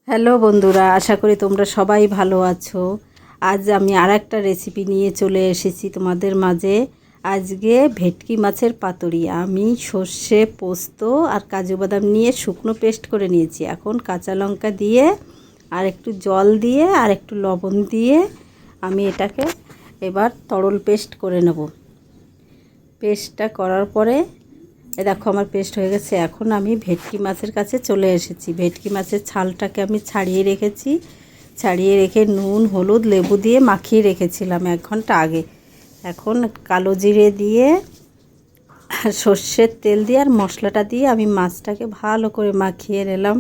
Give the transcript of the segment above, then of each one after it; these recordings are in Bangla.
হ্যালো বন্ধুরা, আশা করি তোমরা সবাই ভালো আছো। আজ আমি আরেকটা রেসিপি নিয়ে চলে এসেছি তোমাদের মাঝে। আজকে ভেটকি মাছের পাতুরি। আমি সর্ষে, পোস্ত আর কাজু বাদাম নিয়ে শুকনো পেস্ট করে নিয়েছি। এখন কাঁচা লঙ্কা দিয়ে আর একটু জল দিয়ে আর একটু লবণ দিয়ে আমি এটাকে এবার তরল পেস্ট করে নেব। পেস্টটা করার পরে দেখো আমার পেস্ট হয়ে গেছে। এখন আমি ভেটকি মাছের কাছে চলে এসেছি। ভেটকি মাছের ছালটাকে আমি ছাড়িয়ে রেখেছি। ছাড়িয়ে রেখে নুন, হলুদ, লেবু দিয়ে মাখিয়ে রেখেছিলাম 1 ঘন্টা আগে। এখন কালো জিরে দিয়ে সর্ষের তেল দিয়ে আর মশলাটা দিয়ে আমি মাছটাকে ভালো করে মাখিয়ে নিলাম।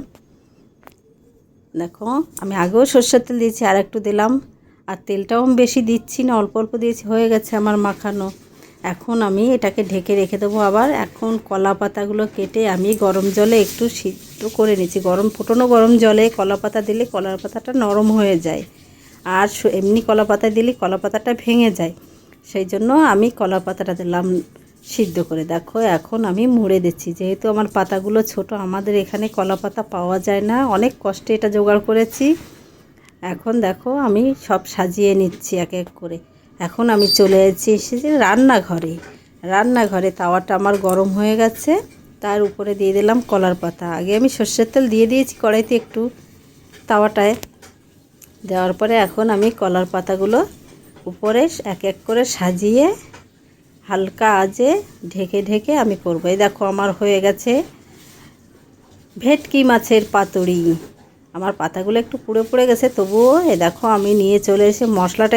দেখো আমি আগেও সর্ষের তেল দিয়েছি, আর একটু দিলাম। আর তেলটাও বেশি দিচ্ছি না, অল্প অল্প দিয়েছি, হয়ে গেছে আমার মাখানো। এখন আমি এটাকে ঢেকে রেখে দেবো। আবার এখন কলা পাতাগুলো কেটে আমি গরম জলে একটু সিদ্ধ করে নিচ্ছি। ফুটানো গরম জলে কলা পাতা দিলে কলার পাতাটা নরম হয়ে যায়, আর এমনি কলা পাতা দিলে কলা পাতাটা ভেঙে যায়। সেই জন্য আমি কলা পাতাটা দিলাম সিদ্ধ করে। দেখো এখন আমি মুড়ে দিচ্ছি। যেহেতু আমার পাতাগুলো ছোট, আমাদের এখানে কলা পাতা পাওয়া যায় না, অনেক কষ্টে এটা জোগাড় করেছি। এখন দেখো আমি সব সাজিয়ে নিচ্ছি এক এক করে। এখন আমি চলে এসেছি রান্নাঘরে। তাওয়াটা আমার গরম হয়ে গেছে। তার উপরে দিয়ে দিলাম কলার পাতা। আগে আমি সর্ষের তেল দিয়ে দিয়েছি কড়াইতে একটু, তাওয়াটায় দেওয়ার পরে এখন আমি কলার পাতাগুলো উপরে এক এক করে সাজিয়ে হালকা আঁচে ঢেকে ঢেকে আমি করবো। এই দেখো আমার হয়ে গেছে ভেটকি মাছের পাতুরি। আমার পাতাগুলো একটু পুড়ে পুড়ে গেছে, তবুও দেখো আমি নিয়ে চলে এসে মশলাটা